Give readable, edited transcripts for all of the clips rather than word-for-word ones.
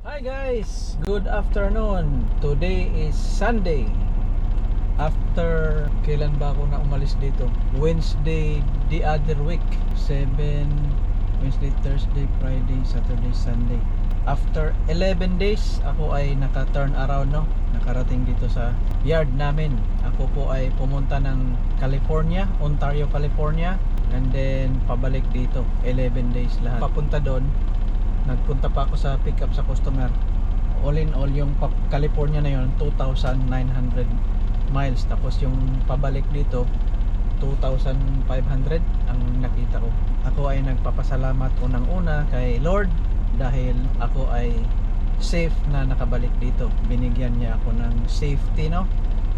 Hi guys, good afternoon. Today is Sunday. After kailan ba ako na umalis dito? Wednesday the other week. 7 Wednesday, Thursday, Friday, Saturday, Sunday. After 11 days ako ay naka-turn around, no. Nakarating dito sa yard namin. Ako po ay pumunta ng California, Ontario, California, and then pabalik dito. 11 days lahat. Papunta doon. Nagpunta pa ako sa pick up sa customer. All in all, yung California na yun 2,900 miles. Tapos yung pabalik dito 2,500 ang nakita ko. Ako ay nagpapasalamat unang-una kay Lord dahil ako ay safe na nakabalik dito. Binigyan niya ako ng safety, no,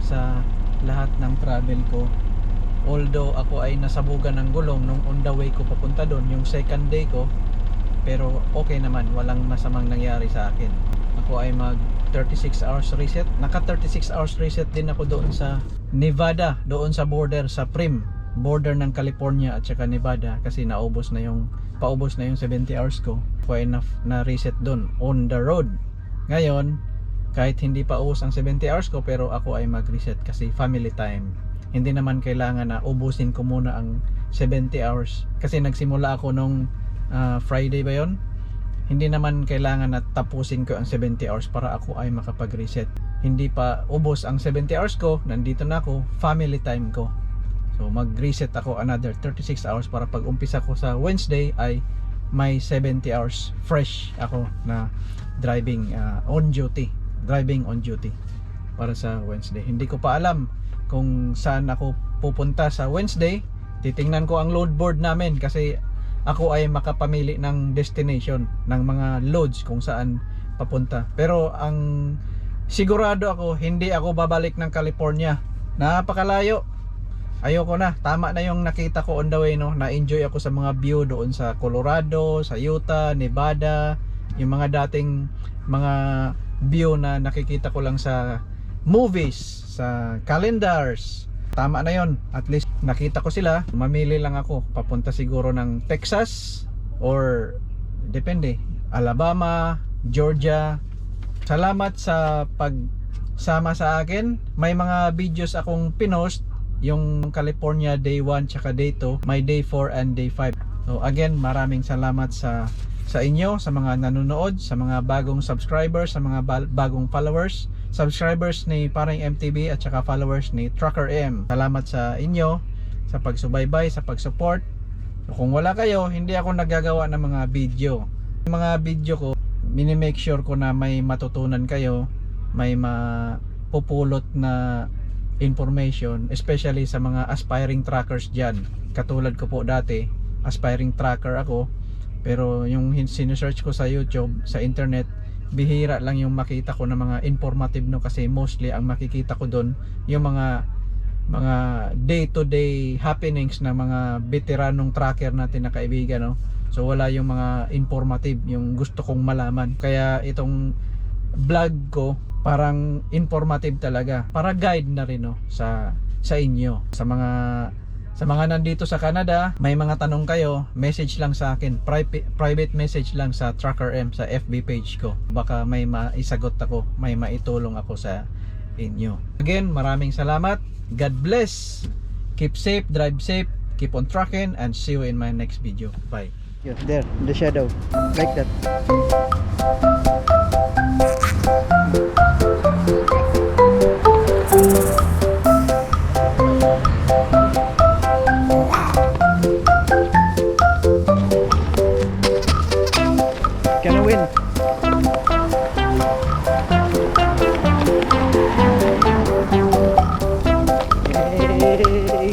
sa lahat ng travel ko. Although ako ay nasabugan ng gulong nung on the way ko papunta doon, yung second day ko, pero okay naman, walang masamang nangyari sa akin. Ako ay mag 36 hours reset. Naka 36 hours reset din ako doon sa Nevada, doon sa border sa Prim, border ng California at saka Nevada, kasi paubos na yung 70 hours ko. Ako ay na reset doon on the road. Ngayon, kahit hindi pa ubos ang 70 hours ko, pero ako ay mag reset kasi family time. Hindi naman kailangan na ubusin ko muna ang 70 hours kasi nagsimula ako nung Friday ba yon? Hindi naman kailangan na tapusin ko ang 70 hours para ako ay makapag-reset. Hindi pa ubos ang 70 hours ko, nandito na ako, family time ko. So mag-reset ako another 36 hours para pag umpisa ko sa Wednesday ay may 70 hours fresh ako na driving on duty para sa Wednesday. Hindi ko pa alam kung saan ako pupunta sa Wednesday. Titingnan ko ang load board namin kasi ako ay makapamili ng destination ng mga loads kung saan papunta. Pero ang sigurado ako, hindi ako babalik ng California. Napakalayo. Ayoko na. Tama na yung nakita ko on the way, no. Na-enjoy ako sa mga view doon sa Colorado, sa Utah, Nevada, yung mga dating mga view na nakikita ko lang sa movies, sa calendars. Tama na yon. At least nakita ko sila. Mamili lang ako. Papunta siguro ng Texas or depende, Alabama, Georgia. Salamat sa pagsama sa akin. May mga videos akong pinost. Yung California day 1 tsaka day 2. May day 4 and day 5. So again, maraming salamat sa inyo, sa mga nanonood, sa mga bagong subscribers, sa mga bagong followers, subscribers ni Paring MTV at saka followers ni Trucker M. Salamat sa inyo sa pagsubaybay, sa pag-support. So, kung wala kayo, hindi ako naggagawa ng mga video. Yung mga video ko, mini-make sure ko na may matutunan kayo, may mapupulot na information, especially sa mga aspiring truckers dyan. Katulad ko po dati, aspiring trucker ako. Pero yung sinesearch ko sa YouTube, sa internet, bihira lang yung makita ko ng mga informative, no, kasi mostly ang makikita ko doon yung mga day to day happenings ng mga veteranong trucker natin na kaibigan, no. So wala yung mga informative, yung gusto kong malaman. Kaya itong vlog ko parang informative talaga, para guide na rin, no, sa inyo, sa mga nandito sa Canada. May mga tanong kayo, message lang sa akin, private message lang sa Trucker M sa FB page ko. Baka may maisagot ako, may maitulong ako sa inyo. Again, maraming salamat. God bless. Keep safe, drive safe, keep on trucking, and see you in my next video. Bye. There, in the shadow, like that. Gonna win. Yay.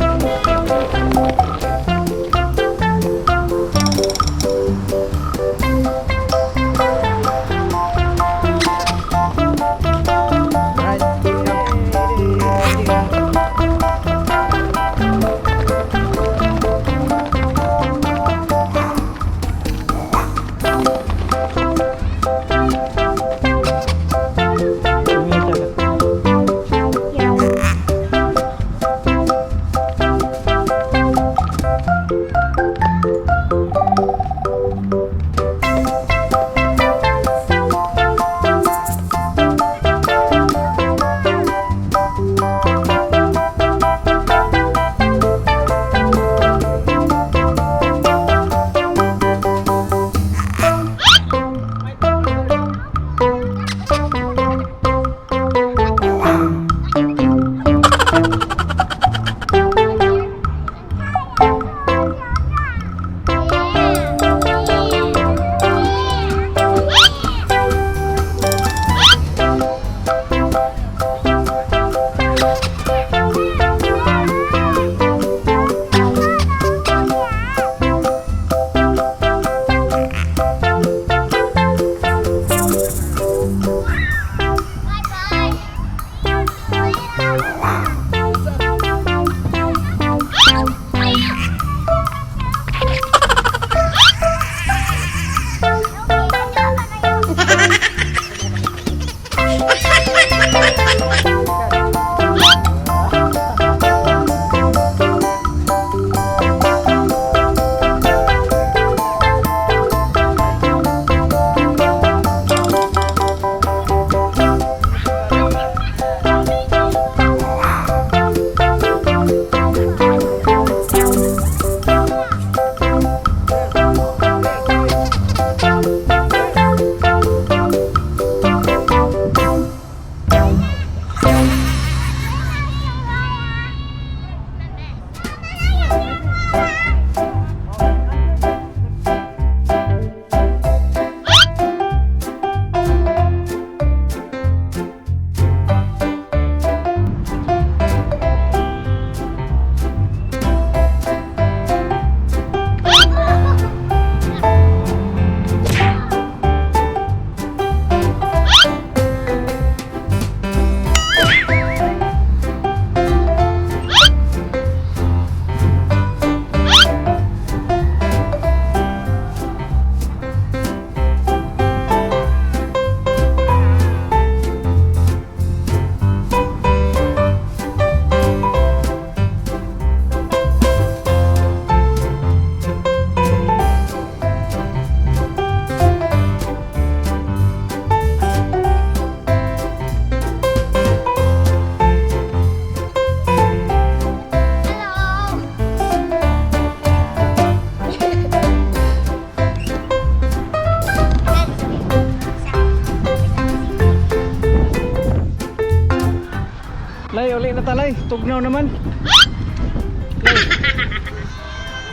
Lay, uli na talay. Tugnaw naman.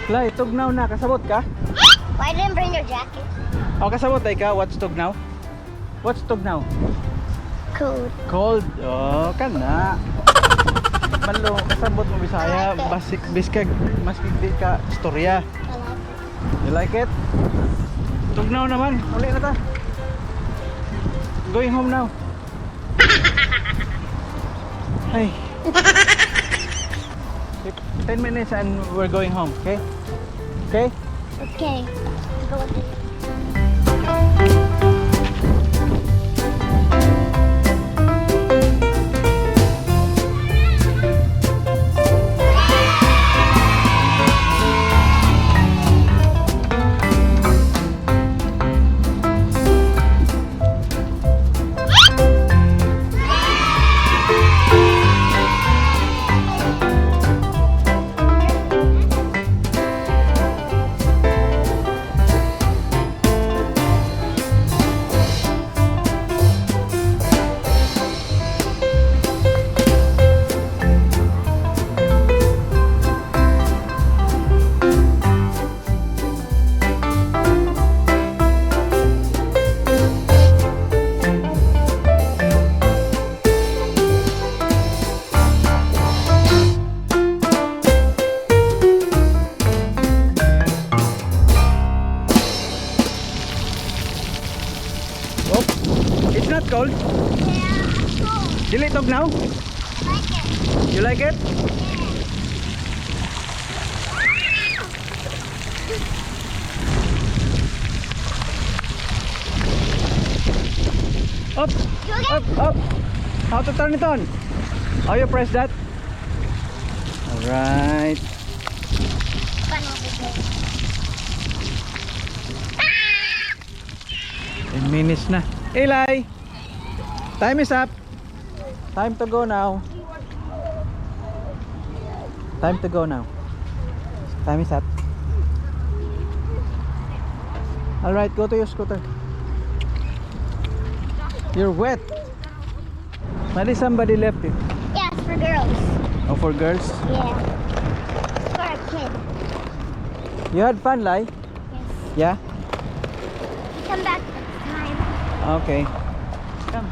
Lay, tugnaw na. Kasabot ka? Why didn't bring your jacket? O, kasabot ay ka. What's tugnaw? What's tugnaw? Cold. Cold. Oh, kana. Malo, kasabot mo Bisaya. Basik, biskag, mas hindi ka istorya. You like it? Tugnaw naman. Uli na ta. Going home now. Hey. 10 minutes and we're going home, okay? Okay? Okay. Go with it. It's not cold. You like it now? You like it? Up, up, up. How to turn it on? How you press that? Alright. 10 minutes na. Eli! Time is up. Time to go now. Time to go now. Time is up. Alright, go to your scooter. You're wet. Maybe somebody left it. Yeah, it's for girls. Oh, for girls? Yeah. It's for a kid. You had fun, Lai? Yes. Yeah? Come back next time. Okay. Come.